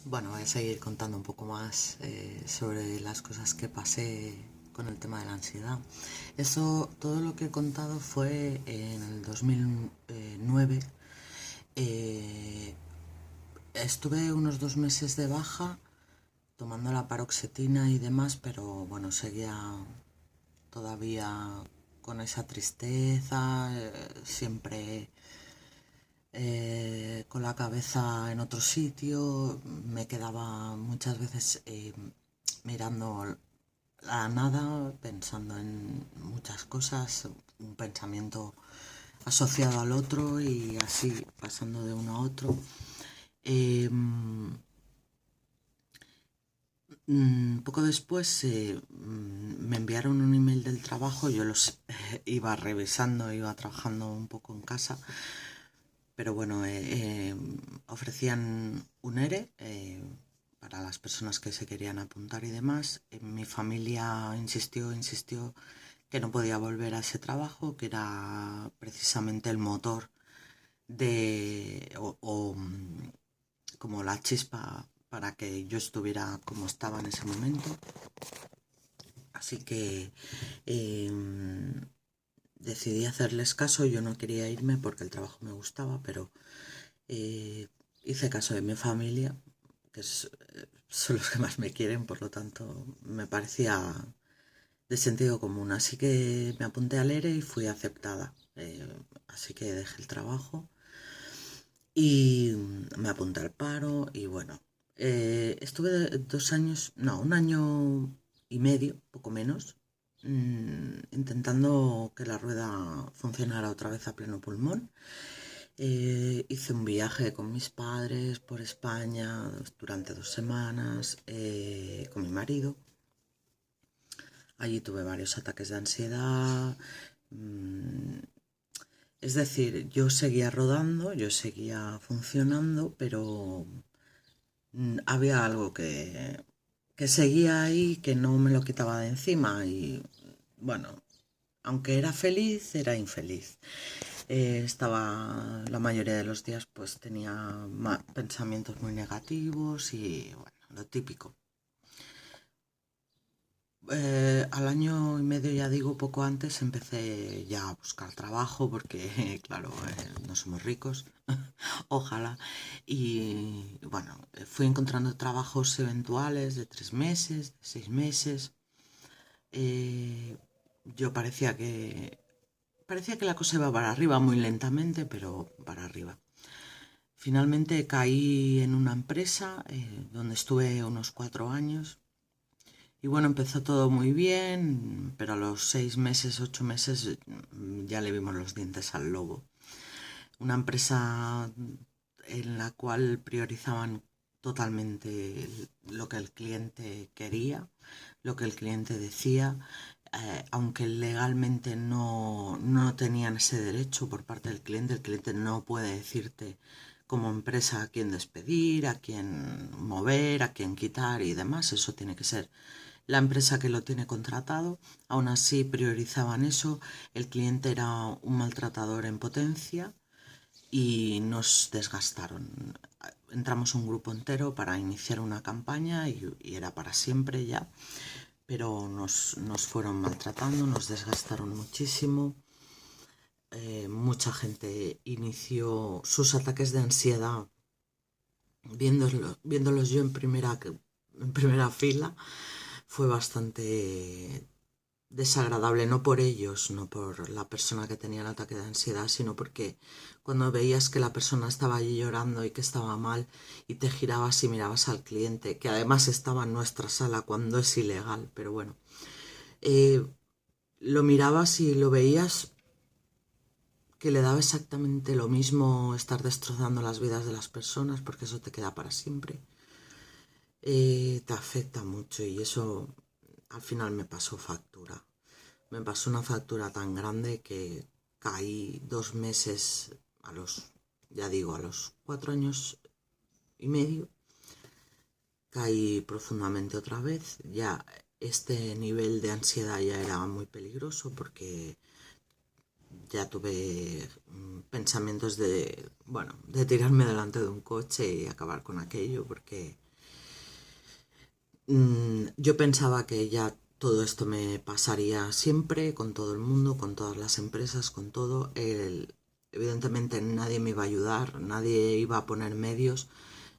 Bueno, voy a seguir contando un poco más sobre las cosas que pasé con el tema de la ansiedad. Eso, todo lo que he contado fue en el 2009. Eh, Estuve unos 2 meses de baja tomando la paroxetina y demás, pero bueno, seguía todavía con esa tristeza, siempre con la cabeza en otro sitio. Me quedaba muchas veces mirando la nada, pensando en muchas cosas, un pensamiento asociado al otro y así pasando de uno a otro. Eh, Poco después me enviaron un email del trabajo, yo los iba revisando, iba trabajando un poco en casa, pero bueno, ofrecían un ERE para las personas que se querían apuntar y demás. Mi familia insistió que no podía volver a ese trabajo, que era precisamente el motor como la chispa para que yo estuviera como estaba en ese momento. Así que eh, decidí hacerles caso. Yo no quería irme porque el trabajo me gustaba, pero hice caso de mi familia, son los que más me quieren, por lo tanto me parecía de sentido común. Así que me apunté al ERE y fui aceptada. Así que dejé el trabajo y me apunté al paro y bueno, estuve 2 años, no, un año y medio, poco menos, intentando que la rueda funcionara otra vez a pleno pulmón. Hice un viaje con mis padres por España durante 2 semanas, con mi marido. Allí tuve varios ataques de ansiedad. Es decir, yo seguía rodando, yo seguía funcionando, pero había algo que seguía ahí, que no me lo quitaba de encima. Y bueno, aunque era feliz, era infeliz. Estaba la mayoría de los días, pues tenía pensamientos muy negativos y bueno, lo típico. Al año y medio, ya digo, poco antes, empecé ya a buscar trabajo porque, claro, no somos ricos, ojalá. Y bueno, fui encontrando trabajos eventuales de 3 meses, de 6 meses. Eh, yo parecía que la cosa iba para arriba, muy lentamente, pero para arriba. Finalmente caí en una empresa donde estuve unos 4 años. Y bueno, empezó todo muy bien, pero a los 6 meses, 8 meses ya le vimos los dientes al lobo. Una empresa en la cual priorizaban totalmente lo que el cliente quería, lo que el cliente decía, aunque legalmente no tenían ese derecho por parte del cliente. El cliente no puede decirte como empresa a quién despedir, a quién mover, a quién quitar y demás. Eso tiene que ser la empresa que lo tiene contratado. Aún así priorizaban eso. El cliente era un maltratador en potencia y nos desgastaron. Entramos un grupo entero para iniciar una campaña y era para siempre ya, pero nos fueron maltratando, nos desgastaron muchísimo. Mucha gente inició sus ataques de ansiedad viéndolos yo en primera fila. Fue bastante desagradable, no por ellos, no por la persona que tenía el ataque de ansiedad, sino porque cuando veías que la persona estaba allí llorando y que estaba mal y te girabas y mirabas al cliente, que además estaba en nuestra sala cuando es ilegal, pero bueno, eh, lo mirabas y lo veías que le daba exactamente lo mismo estar destrozando las vidas de las personas, porque eso te queda para siempre. Te afecta mucho y eso al final me pasó factura. Me pasó una factura tan grande que caí 2 meses ya digo, a los 4 años y medio, caí profundamente otra vez. Ya este nivel de ansiedad ya era muy peligroso porque ya tuve pensamientos de tirarme delante de un coche y acabar con aquello porque Yo pensaba que ya todo esto me pasaría siempre, con todo el mundo, con todas las empresas, con todo. Evidentemente nadie me iba a ayudar, nadie iba a poner medios.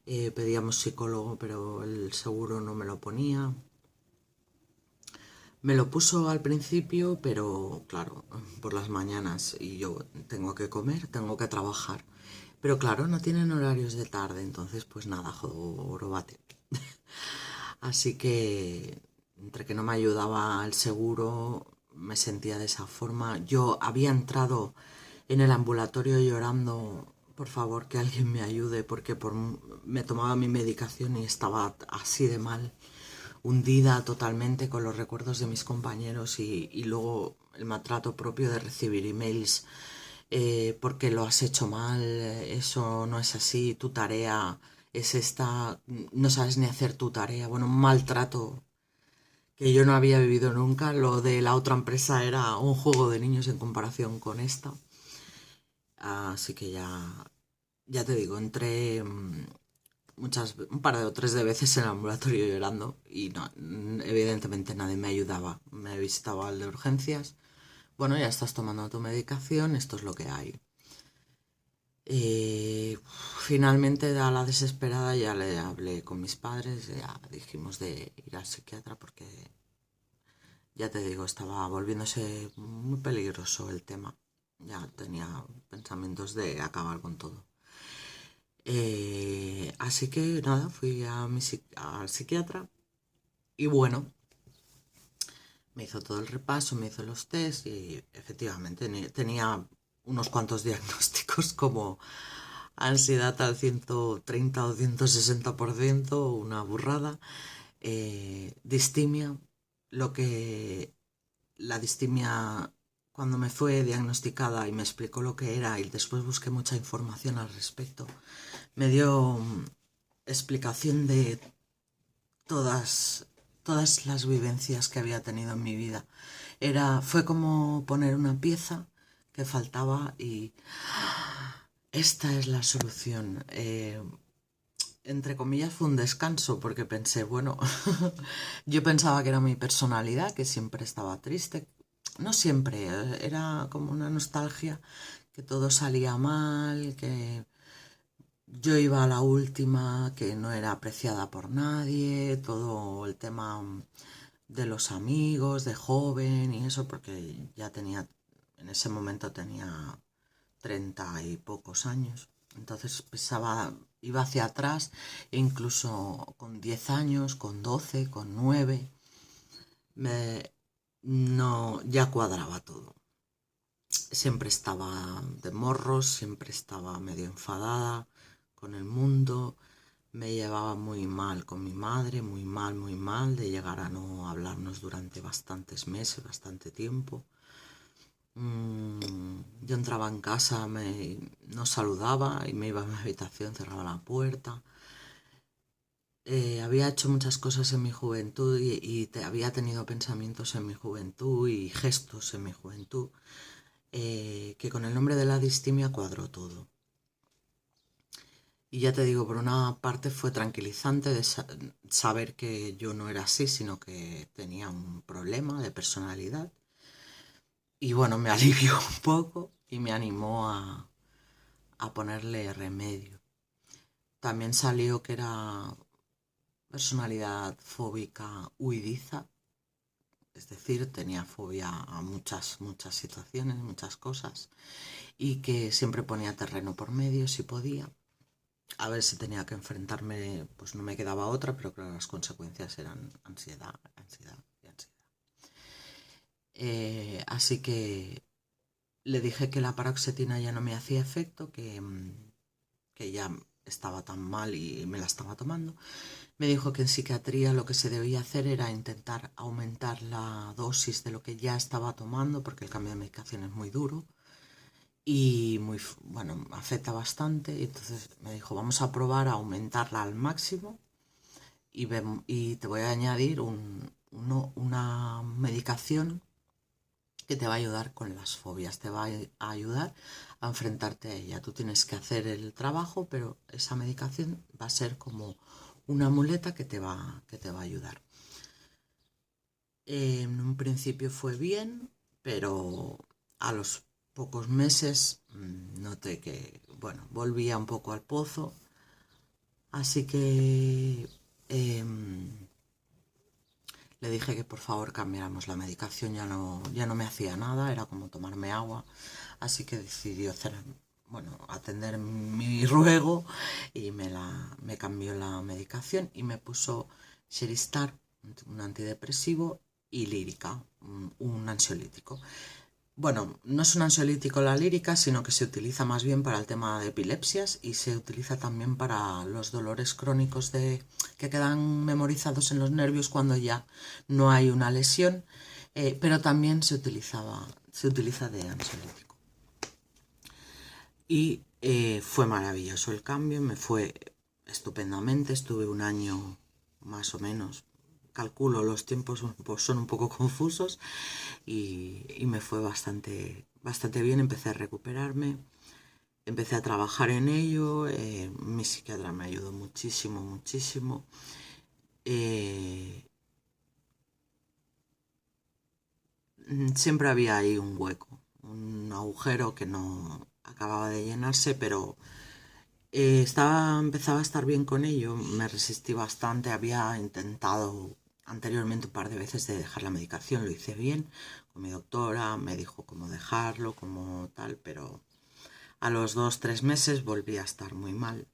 Pedíamos psicólogo, pero el seguro no me lo ponía. Me lo puso al principio, pero claro, por las mañanas y yo tengo que comer, tengo que trabajar. Pero claro, no tienen horarios de tarde, entonces pues nada, jorobate. Así que entre que no me ayudaba el seguro, me sentía de esa forma. Yo había entrado en el ambulatorio llorando, por favor, que alguien me ayude, porque me tomaba mi medicación y estaba así de mal, hundida totalmente con los recuerdos de mis compañeros y luego el maltrato propio de recibir emails porque lo has hecho mal, eso no es así, tu tarea es esta, no sabes ni hacer tu tarea. Bueno, un maltrato que yo no había vivido nunca. Lo de la otra empresa era un juego de niños en comparación con esta. Así que ya te digo, entré un par de o tres de veces en el ambulatorio llorando y no, evidentemente nadie me ayudaba. Me visitaba el de urgencias. Bueno, ya estás tomando tu medicación, esto es lo que hay. Eh, Finalmente, a la desesperada, ya le hablé con mis padres, ya dijimos de ir al psiquiatra porque, ya te digo, estaba volviéndose muy peligroso el tema. Ya tenía pensamientos de acabar con todo. Así que nada, fui al psiquiatra y bueno, me hizo todo el repaso, me hizo los test y efectivamente tenía unos cuantos diagnósticos como ansiedad al 130 o 160%, una burrada, distimia, lo que la distimia cuando me fue diagnosticada y me explicó lo que era y después busqué mucha información al respecto, me dio explicación de todas las vivencias que había tenido en mi vida. Fue como poner una pieza que faltaba y esta es la solución. Entre comillas fue un descanso porque pensé, bueno, yo pensaba que era mi personalidad, que siempre estaba triste. No siempre, era como una nostalgia, que todo salía mal, que yo iba a la última, que no era apreciada por nadie, todo el tema de los amigos, de joven y eso, porque ya tenía, en ese momento tenía 30 y pocos años. Entonces pensaba, iba hacia atrás, e incluso con 10 años, con 12, con 9, no, ya cuadraba todo. Siempre estaba de morros, siempre estaba medio enfadada con el mundo, me llevaba muy mal con mi madre, muy mal, de llegar a no hablarnos durante bastantes meses, bastante tiempo. Yo entraba en casa, no saludaba y me iba a mi habitación, cerraba la puerta. Había hecho muchas cosas en mi juventud y había tenido pensamientos en mi juventud y gestos en mi juventud que con el nombre de la distimia cuadró todo. Y ya te digo, por una parte fue tranquilizante de saber que yo no era así, sino que tenía un problema de personalidad. Y bueno, me alivió un poco y me animó a ponerle remedio. También salió que era personalidad fóbica huidiza, es decir, tenía fobia a muchas situaciones, muchas cosas, y que siempre ponía terreno por medio si podía. A ver si tenía que enfrentarme, pues no me quedaba otra, pero claro, las consecuencias eran ansiedad, ansiedad y ansiedad. Así que le dije que la paroxetina ya no me hacía efecto, que ya estaba tan mal y me la estaba tomando. Me dijo que en psiquiatría lo que se debía hacer era intentar aumentar la dosis de lo que ya estaba tomando, porque el cambio de medicación es muy duro y bueno, afecta bastante. Y entonces me dijo, vamos a probar a aumentarla al máximo y te voy a añadir una medicación que te va a ayudar con las fobias, te va a ayudar a enfrentarte a ella. Tú tienes que hacer el trabajo, pero esa medicación va a ser como una muleta que te va a ayudar. En un principio fue bien, pero a los pocos meses noté que, bueno, volvía un poco al pozo, así que le dije que por favor cambiáramos la medicación, ya no me hacía nada, era como tomarme agua, así que decidió atender mi ruego y me cambió la medicación y me puso Sheristar, un antidepresivo, y Lírica, un ansiolítico. Bueno, no es un ansiolítico la lírica, sino que se utiliza más bien para el tema de epilepsias y se utiliza también para los dolores crónicos que quedan memorizados en los nervios cuando ya no hay una lesión, pero también se utiliza de ansiolítico. Y fue maravilloso el cambio, me fue estupendamente, estuve un año más o menos, calculo los tiempos son un poco confusos y me fue bastante bien, empecé a recuperarme, empecé a trabajar en ello, mi psiquiatra me ayudó muchísimo. Siempre había ahí un hueco, un agujero que no acababa de llenarse, pero empezaba a estar bien con ello, me resistí bastante, había intentado anteriormente un par de veces de dejar la medicación, lo hice bien con mi doctora, me dijo cómo dejarlo, cómo tal, pero a los 2-3 meses volví a estar muy mal,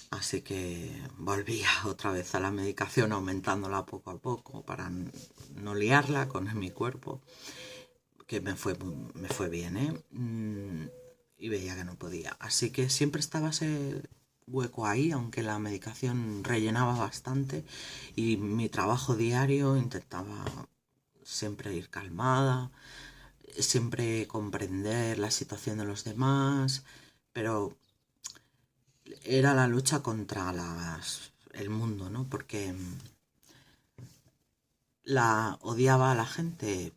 así que volvía otra vez a la medicación aumentándola poco a poco para no liarla con mi cuerpo, que me fue bien, y veía que no podía, así que siempre estaba ese hueco ahí, aunque la medicación rellenaba bastante y mi trabajo diario intentaba siempre ir calmada, siempre comprender la situación de los demás, pero era la lucha contra el mundo, ¿no? Porque la odiaba a la gente,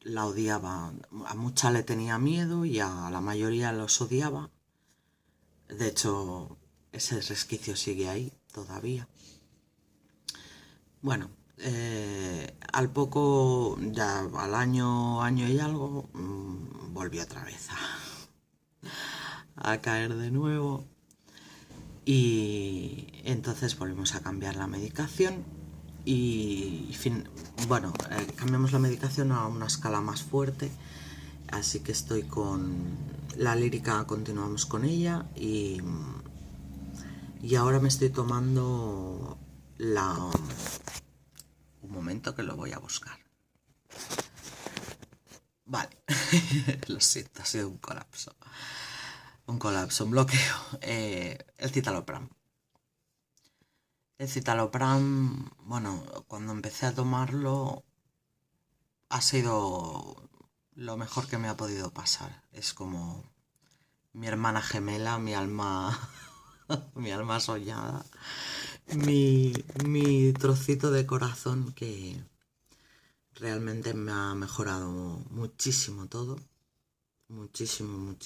la odiaba, a mucha le tenía miedo y a la mayoría los odiaba. De hecho, ese resquicio sigue ahí todavía. Bueno, al poco, ya al año y algo, volví otra vez a caer de nuevo. Y entonces volvimos a cambiar la medicación y cambiamos la medicación a una escala más fuerte, así que estoy con la lírica, continuamos con ella y ahora me estoy tomando un momento que lo voy a buscar. Vale, lo siento, ha sido un colapso, un bloqueo. El citalopram. El citalopram, bueno, cuando empecé a tomarlo ha sido lo mejor que me ha podido pasar. Es como mi hermana gemela, mi alma, mi alma soñada, mi trocito de corazón que realmente me ha mejorado muchísimo todo. Muchísimo.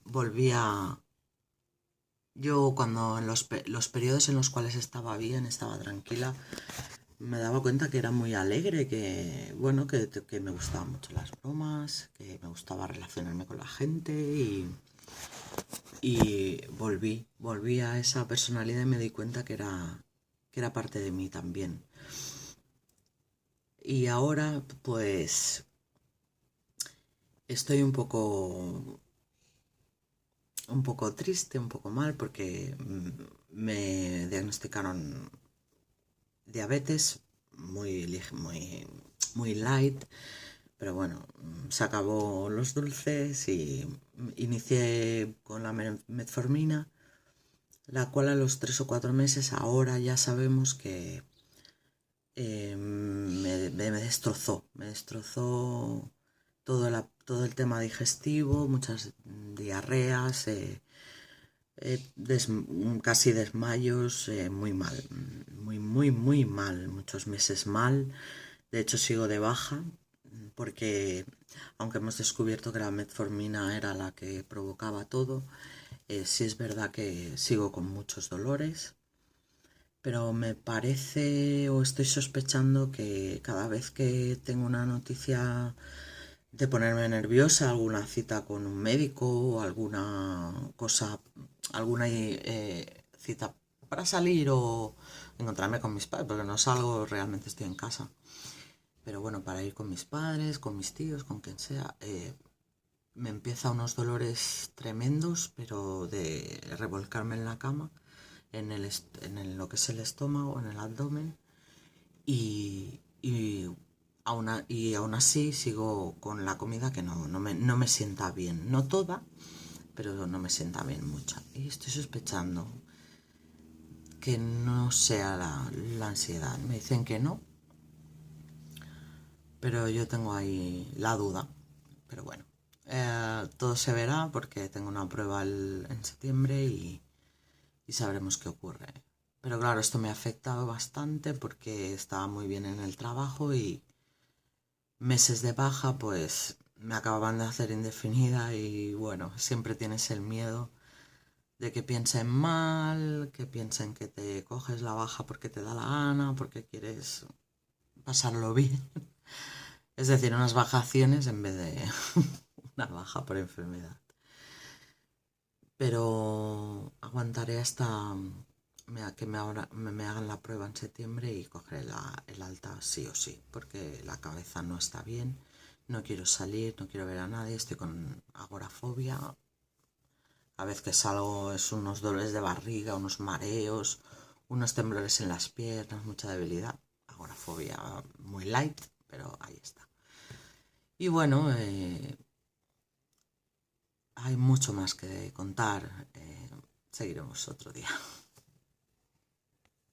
Volví a... Yo cuando en los periodos en los cuales estaba bien, estaba tranquila, me daba cuenta que era muy alegre, que bueno, que me gustaban mucho las bromas, que me gustaba relacionarme con la gente y volví a esa personalidad y me di cuenta que era parte de mí también. Y ahora pues estoy un poco triste, un poco mal, porque me diagnosticaron diabetes muy light, pero bueno, se acabó los dulces y inicié con la metformina, la cual a los 3 o 4 meses ahora ya sabemos que me destrozó todo el tema digestivo, muchas diarreas, casi desmayos, muy mal, muy mal, muchos meses mal. De hecho sigo de baja porque aunque hemos descubierto que la metformina era la que provocaba todo, Sí es verdad que sigo con muchos dolores, pero me parece o estoy sospechando que cada vez que tengo una noticia de ponerme nerviosa, alguna cita con un médico o alguna cosa, alguna cita para salir o encontrarme con mis padres, porque no salgo, realmente estoy en casa. Pero bueno, para ir con mis padres, con mis tíos, con quien sea, me empieza unos dolores tremendos, pero de revolcarme en la cama, lo que es el estómago, en el abdomen, y aún así sigo con la comida que no me sienta bien. No toda, pero no me sienta bien mucha. Y estoy sospechando que no sea la ansiedad. Me dicen que no, pero yo tengo ahí la duda. Pero bueno, todo se verá porque tengo una prueba en septiembre y sabremos qué ocurre. Pero claro, esto me ha afectado bastante porque estaba muy bien en el trabajo y meses de baja pues me acababan de hacer indefinida y bueno, siempre tienes el miedo de que piensen mal, que piensen que te coges la baja porque te da la gana, porque quieres pasarlo bien. Es decir, unas vacaciones en vez de una baja por enfermedad. Pero aguantaré hasta que me hagan la prueba en septiembre y cogeré el alta sí o sí, porque la cabeza no está bien, no quiero salir, no quiero ver a nadie, estoy con agorafobia. A veces que salgo es unos dolores de barriga, unos mareos, unos temblores en las piernas, mucha debilidad. Agorafobia muy light, pero ahí está. Y bueno, hay mucho más que contar. Seguiremos otro día.